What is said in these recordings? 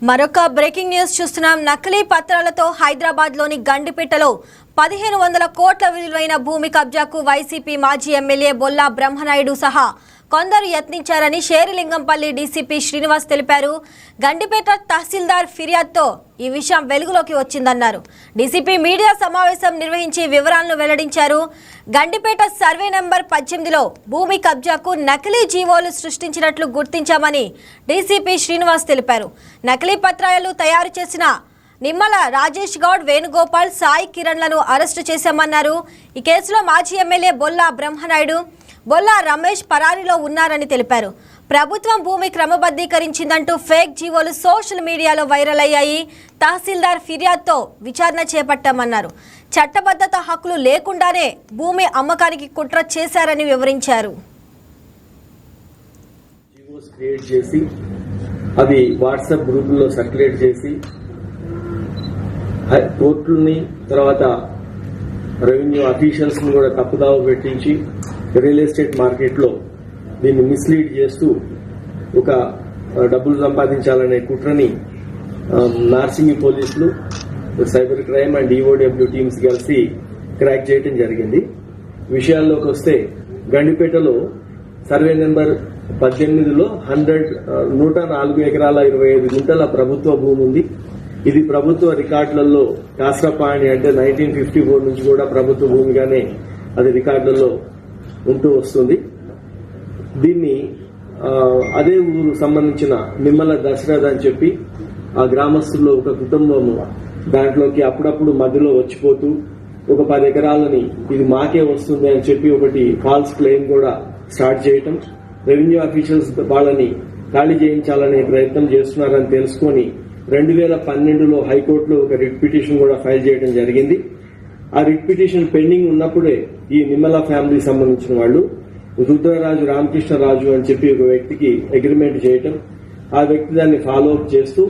మరొక breaking news చూస్తున్నాం. నకిలీ పత్రాలతో హైదరాబాద్ లోని గండిపేటలో 1500 కోట్ల విలువైన భూమి కబ్జాకు వైసీపీ మాజీ ఎమ్మెల్యే బొల్లా బ్రహ్మనాయుడు సహా కొందరు యత్నించారని షేరిలింగంపల్లి డీసీపీ శ్రీనివాస్ తెలిపారు. గండిపేట తహసీల్దార్ ఫిర్యాదుతో ఈ విషయం వెలుగులోకి వచ్చిందన్నారు. డీసీపీ మీడియా సమావేశం నిర్వహించి వివరాలను వెల్లడించారు. గండిపేట సర్వే నెంబర్ 18లో భూమి కబ్జాకు నకిలీ జీవోలు సృష్టించినట్లు గుర్తించామని డీసీపీ శ్రీనివాస్ తెలిపారు. నకిలీ పత్రాలు తయారు చేసిన నిమ్మల రాజేష్ గౌడ్, వేణుగోపాల్, సాయి కిరణ్లను అరెస్టు చేశామన్నారు. ఈ కేసులో మాజీ ఎమ్మెల్యే బొల్లా బ్రహ్మనాయుడు, బొల్లా రమేష్ పరారీలో ఉన్నారని తెలిపారు. ప్రభుత్వం భూమి క్రమబద్ధీకరించిందంటూ ఫేక్ జీవోలు సోషల్ మీడియాలో వైరల్ అయ్యాయి. తహసీల్దార్ ఫిర్యాదుతో విచారణ చేపట్టామన్నారు. చట్టబద్ధత హక్కులు లేకుండానే భూమి అమ్మకానికి కుట్ర చేశారని వివరించారు. జీవోస్ క్రియేట్ చేసి అవి వాట్సాప్ గ్రూపుల్లో సర్క్యులేట్ చేసి కోర్టుల్ని తర్వాత రెవెన్యూ అఫీషియల్స్ ని కూడా తప్పుదావ పెట్టించి రియల్ ఎస్టేట్ మార్కెట్ లో దీన్ని మిస్లీడ్ చేస్తూ ఒక డబ్బులు సంపాదించాలనే కుట్రని నార్సింగి పోలీసులు, cyber crime and EOW teams కలిసి క్రాక్ చేయడం జరిగింది. విషయాల్లోకి వస్తే గండిపేటలో సర్వే నెంబర్ 18లో 104 ఎకరాల 25 గుంటల ప్రభుత్వ భూమి ఉంది. ఇది ప్రభుత్వ రికార్డులలో కాస్రపాణి అంటే 1954 నుంచి కూడా ప్రభుత్వ భూమిగానే అది రికార్డులలో ఉంటూ వస్తుంది. దీన్ని అదే ఊరు సంబంధించిన నిమ్మల దశరథ్ అని చెప్పి ఆ గ్రామస్తుల్లో ఒక కుటుంబము దాంట్లోకి అప్పుడప్పుడు మధ్యలో వచ్చిపోతూ ఒక 10 ఎకరాలని ఇది మాకే వస్తుంది అని చెప్పి ఒకటి ఫాల్స్ క్లెయిమ్ కూడా స్టార్ట్ చేయటం, రెవెన్యూ అఫీషియల్స్ వాళ్ళని ఖాళీ చేయించాలనే ప్రయత్నం చేస్తున్నారని తెలుసుకొని 2012లో హైకోర్టులో ఒక రిట్ పిటిషన్ కూడా ఫైల్ చేయడం జరిగింది. ఆ రిట్ పిటిషన్ పెండింగ్ ఉన్నప్పుడే ఈ నిమ్మల ఫ్యామిలీ సంబంధించిన వాళ్ళు రుద్రరాజు, రామకృష్ణరాజు అని చెప్పి ఒక వ్యక్తికి అగ్రిమెంట్ చేయటం, ఆ వ్యక్తి దాన్ని ఫాలో అప్ చేస్తూ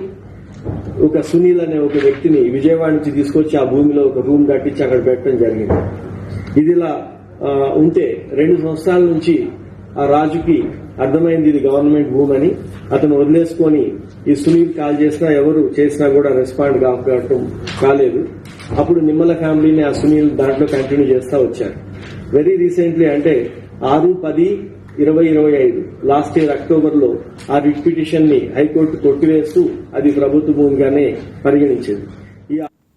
ఒక సునీల్ అనే ఒక వ్యక్తిని విజయవాడ నుంచి తీసుకొచ్చి ఆ భూమిలో ఒక రూమ్ కట్టించి అక్కడ పెట్టడం జరిగింది. ఇదిలా ఉంటే 2 సంవత్సరాల నుంచి ఆ రాజుకి అర్థమైంది ఇది గవర్నమెంట్ భూమి అని. అతను వదిలేసుకొని ఈ సునీల్ కాల్ చేసినా ఎవరు చేసినా కూడా రెస్పాండ్ కాలేదు. అప్పుడు నిమ్మల ఫ్యామిలీని ఆ సునీల్ దాంట్లో కంటిన్యూ చేస్తా వచ్చారు. వెరీ రీసెంట్లీ అంటే 6/10/2025 లాస్ట్ ఇయర్ అక్టోబర్లో ఆ రిట్ పిటిషన్ ని హైకోర్టు కొట్టివేస్తూ అది ప్రభుత్వ భూమిగానే పరిగణించింది.